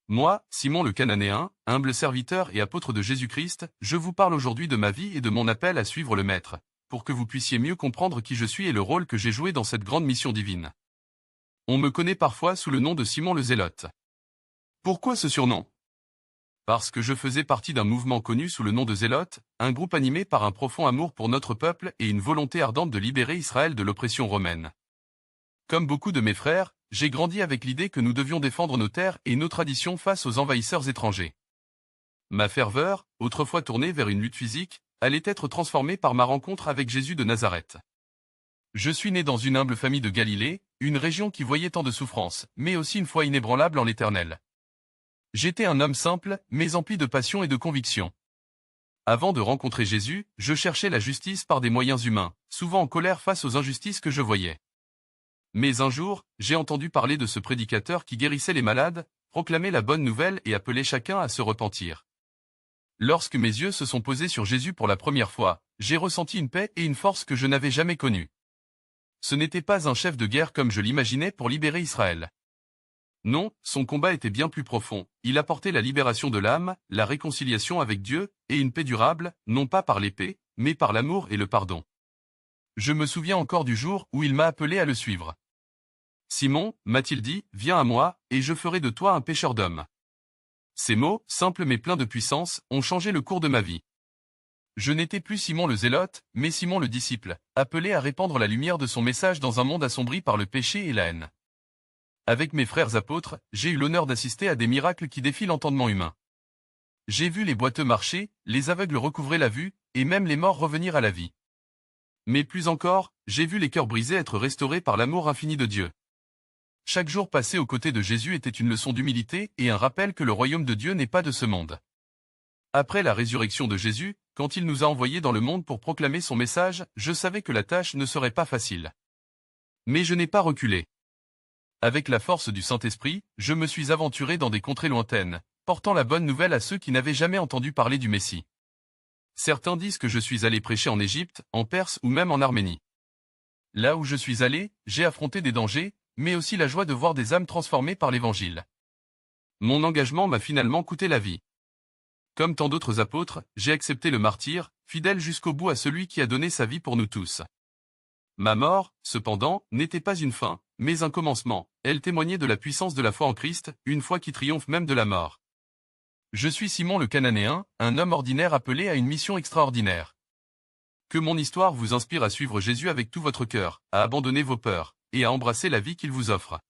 Moi, Simon le Cananéen, humble serviteur et apôtre de Jésus-Christ, je vous parle aujourd'hui de ma vie et de mon appel à suivre le Maître, pour que vous puissiez mieux comprendre qui je suis et le rôle que j'ai joué dans cette grande mission divine. On me connaît parfois sous le nom de Simon le Zélote. Pourquoi ce surnom? Parce que je faisais partie d'un mouvement connu sous le nom de Zélote, un groupe animé par un profond amour pour notre peuple et une volonté ardente de libérer Israël de l'oppression romaine. Comme beaucoup de mes frères, j'ai grandi avec l'idée que nous devions défendre nos terres et nos traditions face aux envahisseurs étrangers. Ma ferveur, autrefois tournée vers une lutte physique, allait être transformée par ma rencontre avec Jésus de Nazareth. Je suis né dans une humble famille de Galilée, une région qui voyait tant de souffrances, mais aussi une foi inébranlable en l'Éternel. J'étais un homme simple, mais empli de passion et de conviction. Avant de rencontrer Jésus, je cherchais la justice par des moyens humains, souvent en colère face aux injustices que je voyais. Mais un jour, j'ai entendu parler de ce prédicateur qui guérissait les malades, proclamait la bonne nouvelle et appelait chacun à se repentir. Lorsque mes yeux se sont posés sur Jésus pour la première fois, j'ai ressenti une paix et une force que je n'avais jamais connues. Ce n'était pas un chef de guerre comme je l'imaginais pour libérer Israël. Non, son combat était bien plus profond, il apportait la libération de l'âme, la réconciliation avec Dieu, et une paix durable, non pas par l'épée, mais par l'amour et le pardon. Je me souviens encore du jour où il m'a appelé à le suivre. Simon, m'a-t-il dit, viens à moi, et je ferai de toi un pêcheur d'hommes. Ces mots, simples mais pleins de puissance, ont changé le cours de ma vie. Je n'étais plus Simon le Zélote, mais Simon le disciple, appelé à répandre la lumière de son message dans un monde assombri par le péché et la haine. Avec mes frères apôtres, j'ai eu l'honneur d'assister à des miracles qui défient l'entendement humain. J'ai vu les boiteux marcher, les aveugles recouvrer la vue, et même les morts revenir à la vie. Mais plus encore, j'ai vu les cœurs brisés être restaurés par l'amour infini de Dieu. Chaque jour passé aux côtés de Jésus était une leçon d'humilité et un rappel que le royaume de Dieu n'est pas de ce monde. Après la résurrection de Jésus, quand il nous a envoyés dans le monde pour proclamer son message, je savais que la tâche ne serait pas facile. Mais je n'ai pas reculé. Avec la force du Saint-Esprit, je me suis aventuré dans des contrées lointaines, portant la bonne nouvelle à ceux qui n'avaient jamais entendu parler du Messie. Certains disent que je suis allé prêcher en Égypte, en Perse ou même en Arménie. Là où je suis allé, j'ai affronté des dangers, mais aussi la joie de voir des âmes transformées par l'Évangile. Mon engagement m'a finalement coûté la vie. Comme tant d'autres apôtres, j'ai accepté le martyre, fidèle jusqu'au bout à celui qui a donné sa vie pour nous tous. Ma mort, cependant, n'était pas une fin, mais un commencement, elle témoignait de la puissance de la foi en Christ, une foi qui triomphe même de la mort. Je suis Simon le Cananéen, un homme ordinaire appelé à une mission extraordinaire. Que mon histoire vous inspire à suivre Jésus avec tout votre cœur, à abandonner vos peurs, et à embrasser la vie qu'il vous offre.